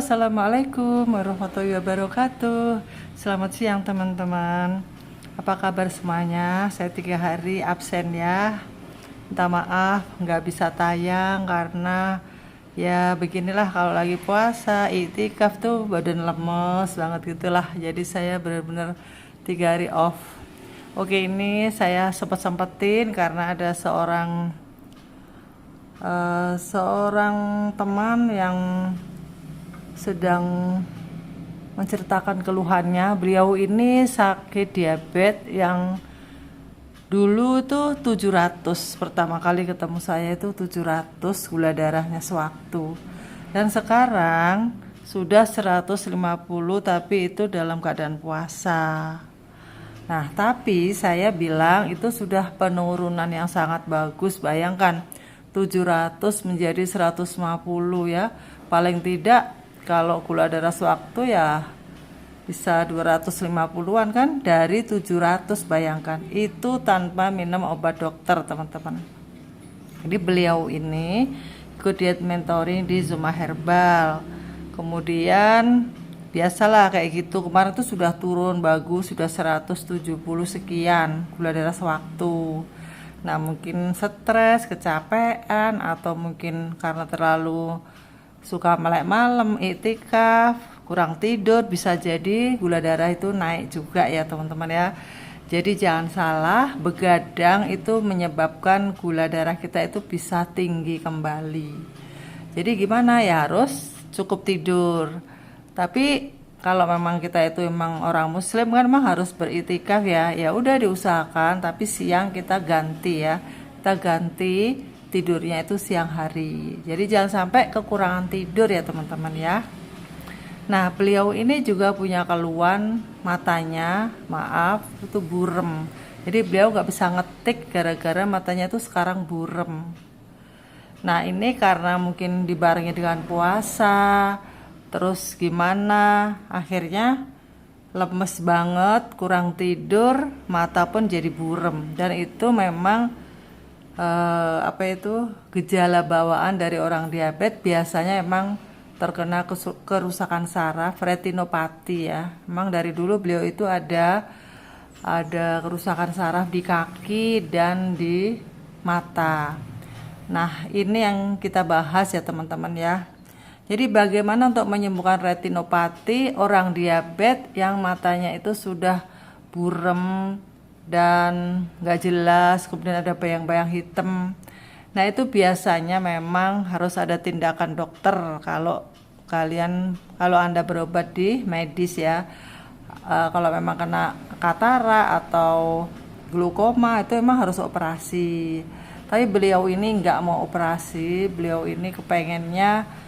Assalamualaikum warahmatullahi wabarakatuh. Selamat siang teman-teman. Apa kabar semuanya? Saya 3 hari absen ya. Minta maaf nggak bisa tayang karena ya beginilah, kalau lagi puasa iktikaf tuh badan lemes banget gitulah. Jadi saya benar-benar 3 hari off. Oke, ini saya sempet-sempetin karena ada seorang teman yang sedang menceritakan keluhannya. Beliau ini sakit diabetes yang dulu tuh 700, pertama kali ketemu saya itu 700 gula darahnya sewaktu, dan sekarang sudah 150, tapi itu dalam keadaan puasa. Nah, tapi saya bilang itu sudah penurunan yang sangat bagus. Bayangkan 700 menjadi 150 ya. Paling tidak kalau gula darah sewaktu ya bisa 250-an kan dari 700, bayangkan. Itu tanpa minum obat dokter, teman-teman. Jadi beliau ini ikut diet mentoring di Zuma Herbal. Kemudian biasalah kayak gitu. Kemarin tuh sudah turun bagus, sudah 170 sekian gula darah sewaktu. Nah, mungkin stres, kecapean, atau mungkin karena terlalu suka melek malam, iktikaf, kurang tidur, bisa jadi gula darah itu naik juga ya teman-teman ya. Jadi jangan salah, begadang itu menyebabkan gula darah kita itu bisa tinggi kembali. Jadi gimana ya, harus cukup tidur. Tapi kalau memang kita itu memang orang muslim kan memang harus beriktikaf ya. Ya udah diusahakan, tapi siang kita ganti ya. Kita ganti tidurnya itu siang hari. Jadi jangan sampai kekurangan tidur ya teman-teman ya. Nah, beliau ini juga punya keluhan matanya, maaf, itu burem. Jadi beliau nggak bisa ngetik gara-gara matanya itu sekarang burem. Nah, ini karena mungkin dibarengi dengan puasa, terus gimana, akhirnya lemes banget, kurang tidur, mata pun jadi burem. Dan itu memang gejala bawaan dari orang diabetes. Biasanya emang terkena kerusakan saraf, retinopati ya. Memang dari dulu beliau itu ada kerusakan saraf di kaki dan di mata. Nah, ini yang kita bahas ya teman-teman ya. Jadi bagaimana untuk menyembuhkan retinopati orang diabetes yang matanya itu sudah burem dan nggak jelas, kemudian ada bayang-bayang hitam. Nah, itu biasanya memang harus ada tindakan dokter kalau Anda berobat di medis ya. Kalau memang kena katara atau glukoma itu memang harus operasi. Tapi beliau ini nggak mau operasi, beliau ini kepengennya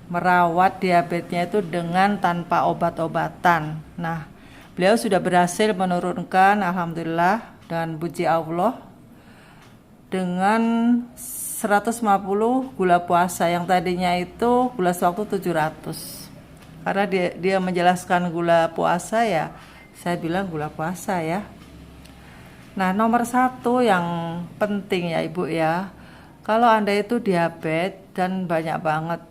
merawat diabetesnya itu dengan tanpa obat-obatan. Nah, beliau sudah berhasil menurunkan, alhamdulillah, dan puji Allah, dengan 150 gula puasa. Yang tadinya itu gula sewaktu 700. Karena dia menjelaskan gula puasa ya, saya bilang gula puasa ya. Nah, nomor 1 yang penting ya Ibu ya, kalau Anda itu diabetes dan banyak banget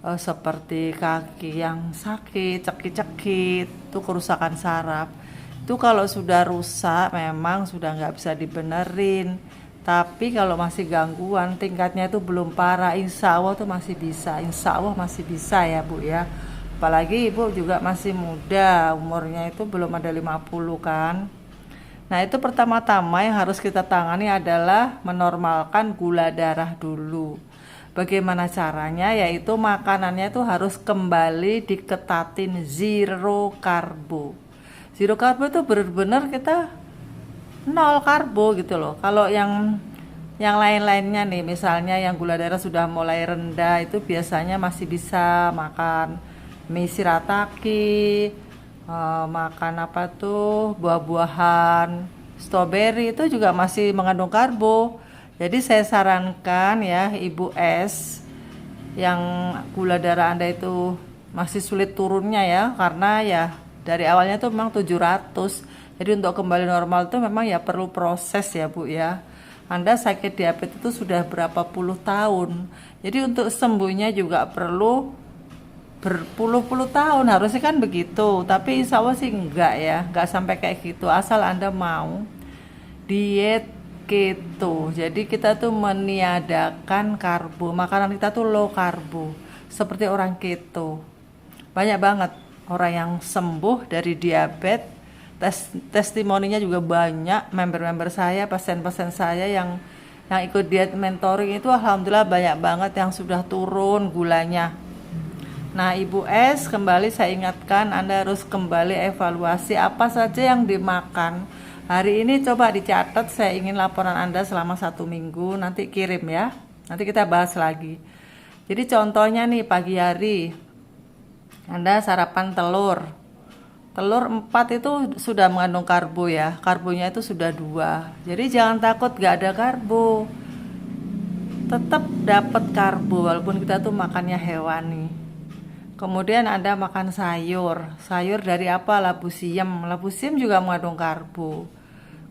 seperti kaki yang sakit, cekit-cekit, itu kerusakan saraf. Itu kalau sudah rusak memang sudah nggak bisa dibenerin. Tapi kalau masih gangguan, tingkatnya itu belum parah, insya Allah tuh masih bisa. Insya Allah masih bisa ya Bu ya. Apalagi Ibu juga masih muda, umurnya itu belum ada 50 kan. Nah, itu pertama-tama yang harus kita tangani adalah menormalkan gula darah dulu. Bagaimana caranya? Yaitu makanannya itu harus kembali diketatin zero karbo. Zero karbo itu benar-benar kita nol karbo gitu loh. Kalau yang lain-lainnya nih, misalnya yang gula darah sudah mulai rendah, itu biasanya masih bisa makan mie shirataki, makan buah-buahan, strawberry, itu juga masih mengandung karbo. Jadi saya sarankan ya Ibu S yang gula darah Anda itu masih sulit turunnya ya, karena ya dari awalnya tuh memang 700. Jadi untuk kembali normal itu memang ya perlu proses ya Bu ya. Anda sakit diabetes itu sudah berapa puluh tahun. Jadi untuk sembuhnya juga perlu berpuluh-puluh tahun, harusnya kan begitu, tapi insya Allah sih enggak ya, enggak sampai kayak gitu, asal Anda mau diet keto. Jadi kita tuh meniadakan karbo, makanan kita tuh low karbo, seperti orang keto. Banyak banget orang yang sembuh dari diabetes. Testimoninya juga banyak, member-member saya, pasien-pasien saya yang ikut diet mentoring itu alhamdulillah banyak banget yang sudah turun gulanya. Nah, Ibu S, kembali saya ingatkan Anda harus kembali evaluasi apa saja yang dimakan. Hari ini coba dicatat, saya ingin laporan Anda selama 1 minggu, nanti kirim ya. Nanti kita bahas lagi. Jadi contohnya nih, pagi hari Anda sarapan telur. Telur 4 itu sudah mengandung karbo ya, karbonya itu sudah 2. Jadi jangan takut gak ada karbo, tetap dapat karbo walaupun kita tuh makannya hewani. Kemudian Anda makan sayur. Sayur dari apa? Labu siam. Labu siam juga mengandung karbo.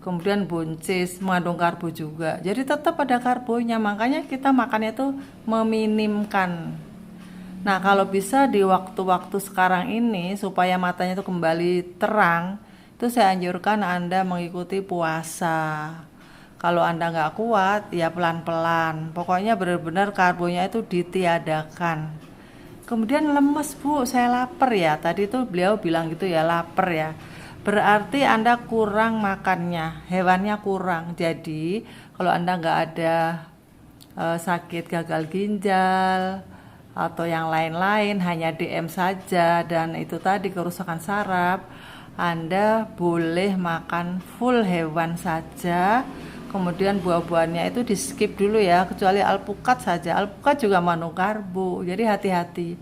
Kemudian buncis mengandung karbo juga. Jadi tetap ada karbonya. Makanya kita makannya itu meminimkan. Nah, kalau bisa di waktu-waktu sekarang ini supaya matanya itu kembali terang, itu saya anjurkan Anda mengikuti puasa. Kalau Anda nggak kuat, ya pelan-pelan. Pokoknya benar-benar karbonya itu ditiadakan. Kemudian lemes, Bu, saya lapar ya. Tadi tuh beliau bilang gitu ya, lapar ya. Berarti Anda kurang makannya, hewannya kurang. Jadi kalau Anda nggak ada sakit gagal ginjal atau yang lain-lain, hanya DM saja dan itu tadi kerusakan saraf, Anda boleh makan full hewan saja. Kemudian buah-buahnya itu di skip dulu ya, kecuali alpukat saja. Alpukat juga mengandung karbo, jadi hati-hati.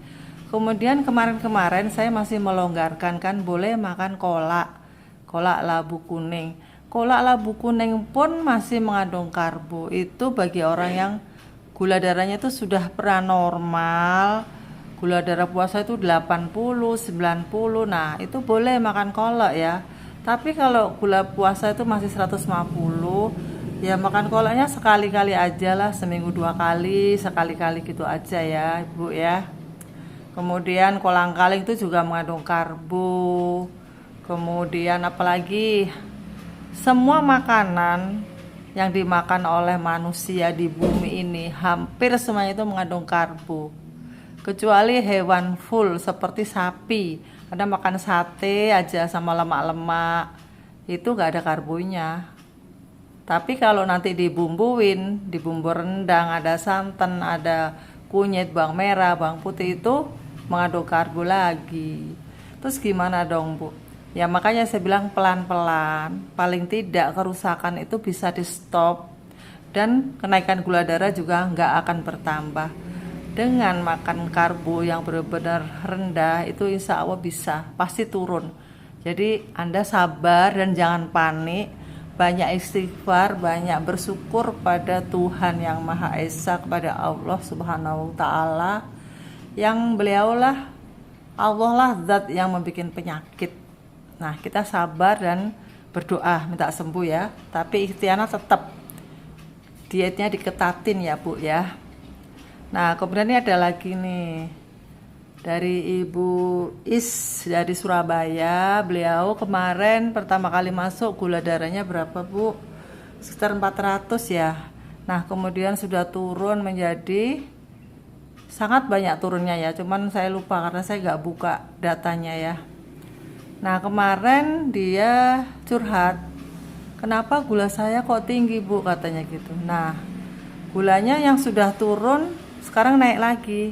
Kemudian kemarin-kemarin saya masih melonggarkan, kan boleh makan kolak labu kuning. Kolak labu kuning pun masih mengandung karbo. Itu bagi orang yang gula darahnya itu sudah pernah normal, gula darah puasa itu 80, 90. Nah, itu boleh makan kolak ya. Tapi kalau gula puasa itu masih 150, ya makan kolaknya sekali-kali aja lah, seminggu 2 kali, sekali-kali gitu aja ya, Ibu ya. Kemudian kolang-kaling itu juga mengandung karbo. Kemudian apalagi, semua makanan yang dimakan oleh manusia di bumi ini hampir semuanya itu mengandung karbo, kecuali hewan full seperti sapi. Ada makan sate aja sama lemak-lemak, itu gak ada karbonya. Tapi kalau nanti dibumbuin, di bumbu rendang, ada santan, ada kunyit, bawang merah, bawang putih, itu mengandung karbo lagi. Terus gimana dong, Bu? Ya makanya saya bilang pelan-pelan, paling tidak kerusakan itu bisa di stop dan kenaikan gula darah juga nggak akan bertambah. Dengan makan karbo yang benar-benar rendah itu insya Allah bisa, pasti turun. Jadi Anda sabar dan jangan panik, banyak istighfar, banyak bersyukur pada Tuhan yang Maha Esa, kepada Allah Subhanahu wa Ta'ala, yang beliaulah, Allah lah zat yang membuat penyakit. Nah, kita sabar dan berdoa minta sembuh ya. Tapi ikhtiarnya tetap dietnya diketatin ya, Bu ya. Nah, kemudian ini ada lagi nih dari Ibu Is dari Surabaya. Beliau kemarin pertama kali masuk gula darahnya berapa, Bu? Sekitar 400 ya. Nah, kemudian sudah turun menjadi sangat banyak turunnya ya. Cuman saya lupa karena saya nggak buka datanya ya. Nah, kemarin dia curhat, kenapa gula saya kok tinggi, Bu, katanya gitu. Nah, gulanya yang sudah turun sekarang naik lagi.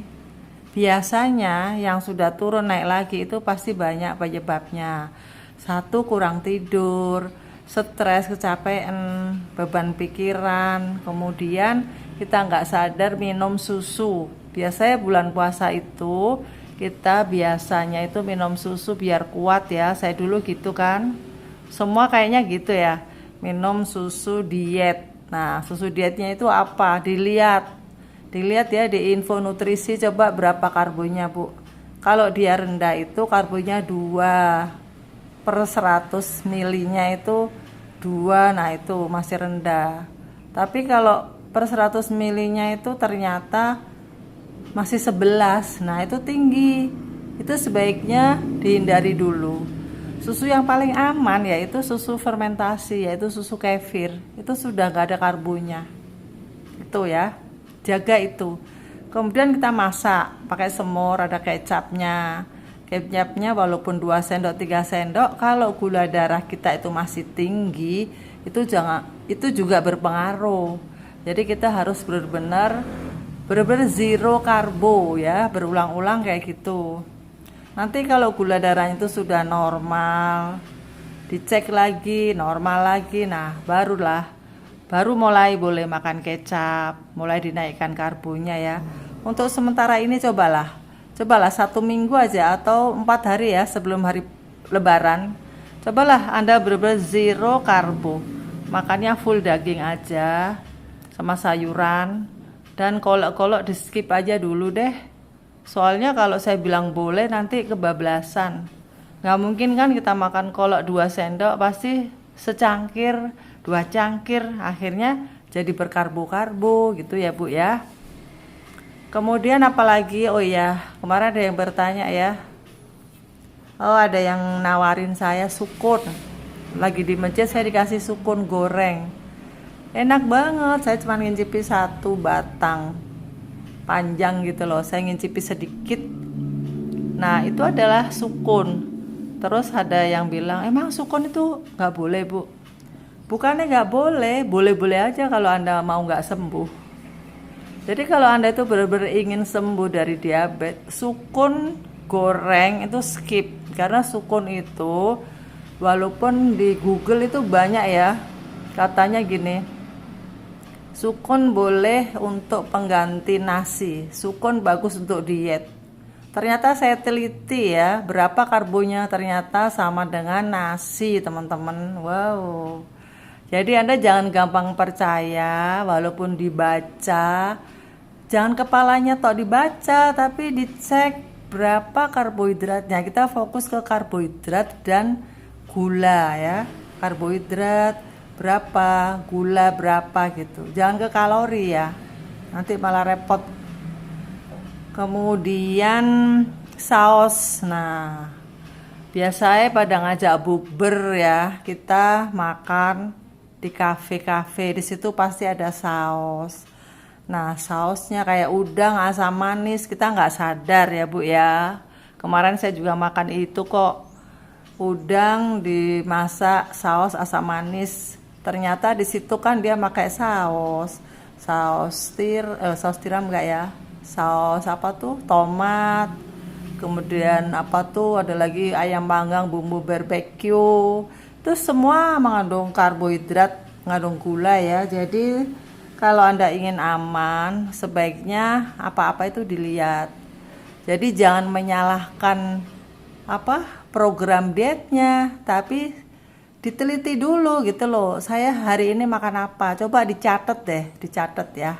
Biasanya yang sudah turun naik lagi itu pasti banyak penyebabnya. Satu, kurang tidur, stres, kecapean, beban pikiran. Kemudian kita nggak sadar minum susu. Biasanya bulan puasa itu kita biasanya itu minum susu biar kuat ya. Saya dulu gitu kan. Semua kayaknya gitu ya. Minum susu diet. Nah, susu dietnya itu apa? Dilihat ya di info nutrisi, coba berapa karbonya, Bu. Kalau dia rendah itu karbonya 2/100 milinya itu 2. Nah, itu masih rendah. Tapi kalau per 100 milinya itu ternyata masih 11. Nah, itu tinggi. itu sebaiknya dihindari dulu. Susu yang paling aman yaitu susu fermentasi, yaitu susu kefir. Itu sudah nggak ada karbonya. Itu ya, jaga itu. Kemudian kita masak pakai semur, ada kecapnya. Kecapnya walaupun 2 sendok 3 sendok, kalau gula darah kita itu masih tinggi, itu juga berpengaruh. Jadi kita harus benar-benar zero karbo ya, berulang-ulang kayak gitu. Nanti kalau gula darahnya itu sudah normal, dicek lagi normal lagi, nah baru mulai boleh makan kecap, mulai dinaikkan karbonya ya. Untuk sementara ini cobalah 1 minggu aja atau 4 hari ya sebelum hari lebaran. Cobalah Anda benar-benar zero karbo, makannya full daging aja sama sayuran, dan kolak-kolak di skip aja dulu deh. Soalnya kalau saya bilang boleh nanti kebablasan. Nggak mungkin kan kita makan kolak 2 sendok, pasti secangkir 2 cangkir, akhirnya jadi berkarbo-karbo gitu ya Bu ya. Kemudian apalagi, oh iya, kemarin ada yang bertanya ya. Oh, ada yang nawarin saya sukun. Lagi di masjid saya dikasih sukun goreng. Enak banget, saya cuma ngincipi 1 batang. Panjang gitu loh, saya ngincipi sedikit. Nah, itu adalah sukun. Terus ada yang bilang, emang sukun itu nggak boleh Bu? Bukannya nggak boleh, boleh-boleh aja kalau Anda mau nggak sembuh. Jadi kalau Anda itu benar-benar ingin sembuh dari diabetes, sukun goreng itu skip. Karena sukun itu, walaupun di Google itu banyak ya, katanya gini, sukun boleh untuk pengganti nasi, sukun bagus untuk diet. Ternyata saya teliti ya, berapa karbonya, ternyata sama dengan nasi teman-teman. Wow. Jadi Anda jangan gampang percaya, walaupun dibaca, jangan kepalanya tok dibaca, tapi dicek berapa karbohidratnya. Kita fokus ke karbohidrat dan gula ya. Karbohidrat berapa, gula berapa gitu. Jangan ke kalori ya, nanti malah repot. Kemudian saus. Nah, biasanya pada ngajak bukber ya, kita makan di kafe-kafe, di situ pasti ada saus. Nah, sausnya kayak udang, asam manis, kita nggak sadar ya Bu ya. Kemarin saya juga makan itu kok, udang dimasak saus asam manis. Ternyata di situ kan dia pakai saus tiram enggak ya? Saus apa tuh? Tomat. Kemudian apa tuh? Ada lagi ayam panggang, bumbu barbeque. Itu semua mengandung karbohidrat, mengandung gula ya. Jadi kalau Anda ingin aman, sebaiknya apa-apa itu dilihat. Jadi jangan menyalahkan program dietnya, tapi diteliti dulu gitu loh. Saya hari ini makan apa? Coba dicatat ya.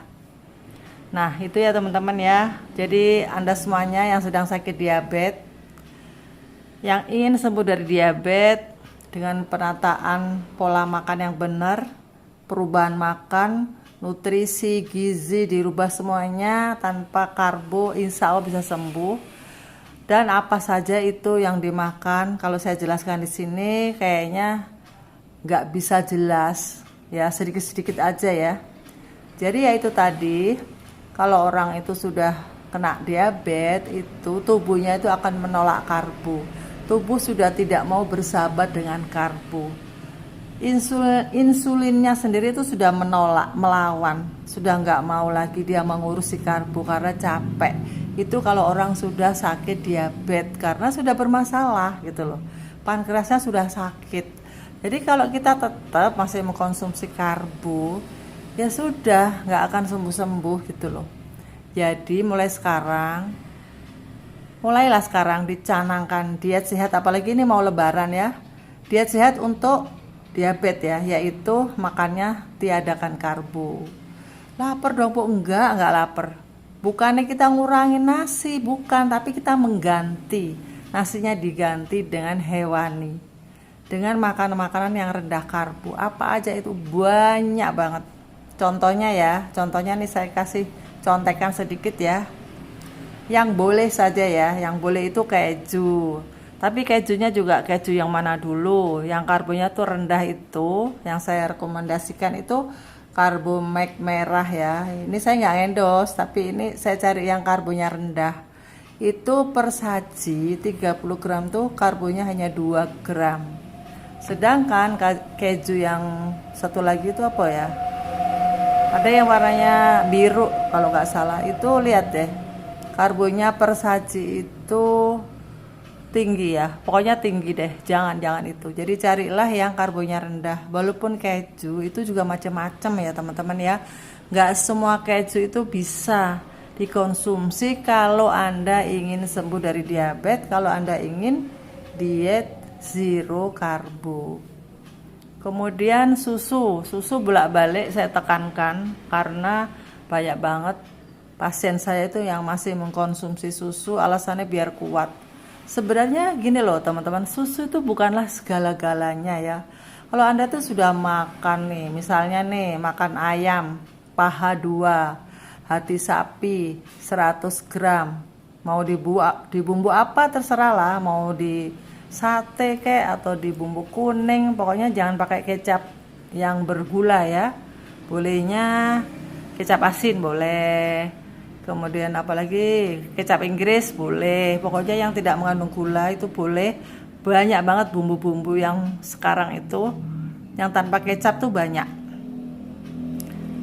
Nah, itu ya teman-teman ya. Jadi Anda semuanya yang sedang sakit diabetes, yang ingin sembuh dari diabetes, dengan penataan pola makan yang benar, perubahan makan, nutrisi, gizi dirubah semuanya tanpa karbo, insya Allah bisa sembuh. Dan apa saja itu yang dimakan, kalau saya jelaskan di sini kayaknya nggak bisa jelas, ya sedikit-sedikit aja ya. Jadi ya itu tadi, kalau orang itu sudah kena diabetes, itu tubuhnya itu akan menolak karbo. Tubuh sudah tidak mau bersahabat dengan karbo. Insulinnya sendiri itu sudah menolak, melawan, sudah nggak mau lagi dia mengurusi karbo karena capek. Itu kalau orang sudah sakit diabetes karena sudah bermasalah gitu loh, pankreasnya sudah sakit. Jadi kalau kita tetap masih mengkonsumsi karbo, ya sudah nggak akan sembuh-sembuh gitu loh. Jadi mulailah sekarang dicanangkan diet sehat, apalagi ini mau lebaran ya. Diet sehat untuk diabetes ya, yaitu makannya tiadakan karbo. Lapar dong Bu? Enggak lapar. Bukannya kita ngurangin nasi, bukan, tapi kita mengganti. Nasinya diganti dengan hewani, dengan makanan-makanan yang rendah karbo. Apa aja itu? Banyak banget. Contohnya nih saya kasih contekan sedikit ya. Yang boleh saja ya, yang boleh itu keju. Tapi kejunya juga keju yang mana dulu? Yang karbonya tuh rendah itu, yang saya rekomendasikan itu karbo Mac merah ya. Ini saya nggak endorse, tapi ini saya cari yang karbonya rendah. Itu per saji 30 gram tuh karbonya hanya 2 gram. Sedangkan keju yang satu lagi itu apa ya? Ada yang warnanya biru kalau nggak salah. Itu lihat deh, karbonya per saji itu tinggi ya, pokoknya tinggi deh, jangan itu. Jadi carilah yang karbonya rendah. Walaupun keju itu juga macam-macam ya teman-teman ya, nggak semua keju itu bisa dikonsumsi kalau Anda ingin sembuh dari diabetes, kalau Anda ingin diet zero karbo. Kemudian susu bolak-balik saya tekankan karena banyak banget pasien saya itu yang masih mengkonsumsi susu, alasannya biar kuat. Sebenarnya gini loh teman-teman, susu itu bukanlah segala-galanya ya. Kalau Anda tuh sudah makan nih, misalnya nih makan ayam paha 2, hati sapi 100 gram, mau di bumbu apa terserah lah, mau di sate kayak atau di bumbu kuning, pokoknya jangan pakai kecap yang bergula ya. Bolehnya kecap asin boleh. Kemudian apalagi kecap Inggris boleh, pokoknya yang tidak mengandung gula itu boleh. Banyak banget bumbu-bumbu yang sekarang itu yang tanpa kecap tuh banyak.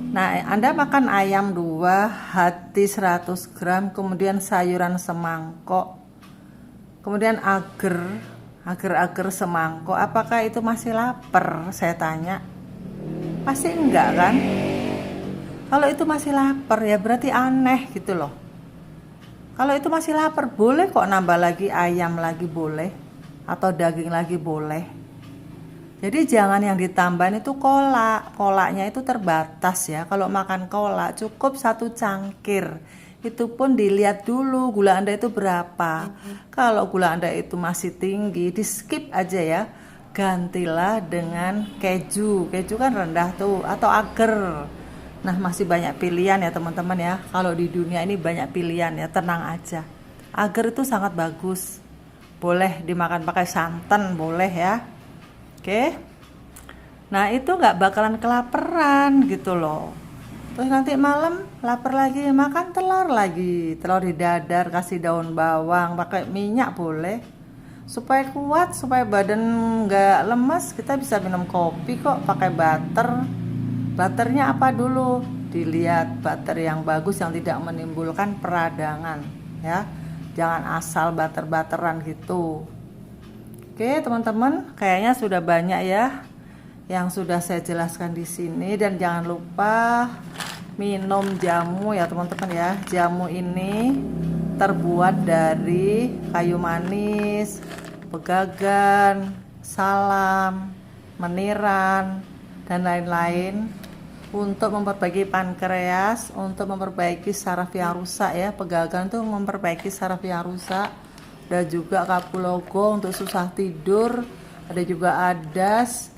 Nah, Anda makan ayam 2, hati 100 gram, kemudian sayuran semangkok, kemudian agar semangkok, apakah itu masih lapar? Saya tanya. Pasti enggak kan? Kalau itu masih lapar ya berarti aneh gitu loh. Kalau itu masih lapar boleh kok nambah lagi ayam lagi boleh, atau daging lagi boleh. Jadi jangan yang ditambahin itu kolaknya itu terbatas ya. Kalau makan kolak cukup 1 cangkir. Itu pun dilihat dulu gula Anda itu berapa. Kalau gula Anda itu masih tinggi, di skip aja ya. Gantilah dengan keju kan rendah tuh, atau agar. Nah, masih banyak pilihan ya teman-teman ya. Kalau di dunia ini banyak pilihan ya, tenang aja. Agar itu sangat bagus. Boleh dimakan pakai santan, boleh ya. Oke. Nah, itu nggak bakalan kelaparan gitu loh. Terus nanti malam lapar lagi, makan telur lagi. Telur didadar, kasih daun bawang, pakai minyak boleh. Supaya kuat, supaya badan nggak lemas, kita bisa minum kopi kok pakai butter. Butternya apa dulu? Dilihat butter yang bagus yang tidak menimbulkan peradangan ya. Jangan asal butter-butteran gitu. Oke, teman-teman, kayaknya sudah banyak ya yang sudah saya jelaskan di sini, dan jangan lupa minum jamu ya, teman-teman ya. Jamu ini terbuat dari kayu manis, pegagan, salam, meniran, dan lain-lain untuk memperbaiki pankreas, untuk memperbaiki saraf yang rusak ya. Pegagan tuh memperbaiki saraf yang rusak, dan juga kapulaga untuk susah tidur, ada juga adas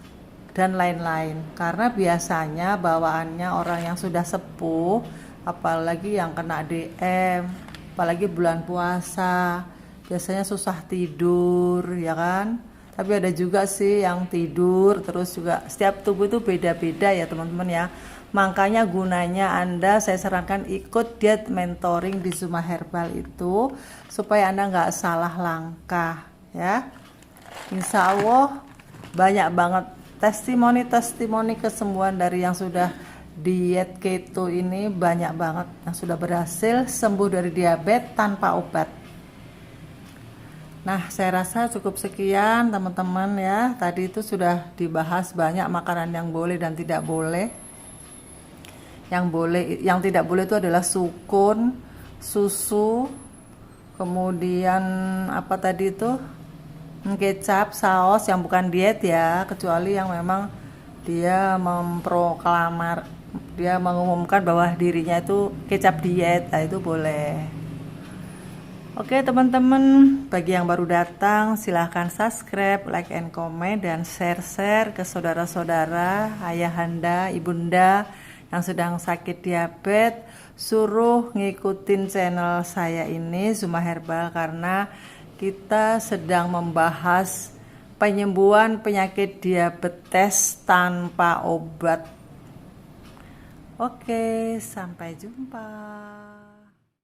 dan lain-lain. Karena biasanya bawaannya orang yang sudah sepuh, apalagi yang kena DM, apalagi bulan puasa, biasanya susah tidur ya kan. Tapi ada juga sih yang tidur terus juga. Setiap tubuh itu beda-beda ya teman-teman ya. Makanya gunanya Anda, saya sarankan ikut diet mentoring di Zuma Herbal itu supaya Anda nggak salah langkah ya. Insya Allah banyak banget testimoni kesembuhan dari yang sudah diet keto ini, banyak banget yang sudah berhasil sembuh dari diabetes tanpa obat. Nah, saya rasa cukup sekian teman-teman ya. Tadi itu sudah dibahas banyak makanan yang boleh dan tidak boleh. Yang tidak boleh itu adalah sukun, susu, kemudian apa tadi itu? Kecap, saus yang bukan diet ya, kecuali yang memang dia dia mengumumkan bahwa dirinya itu kecap diet, nah itu boleh. Oke teman-teman, bagi yang baru datang silahkan subscribe, like and comment, dan share ke saudara-saudara, ayahanda, ibunda yang sedang sakit diabetes, suruh ngikutin channel saya ini Zuma Herbal, karena kita sedang membahas penyembuhan penyakit diabetes tanpa obat. Oke, sampai jumpa.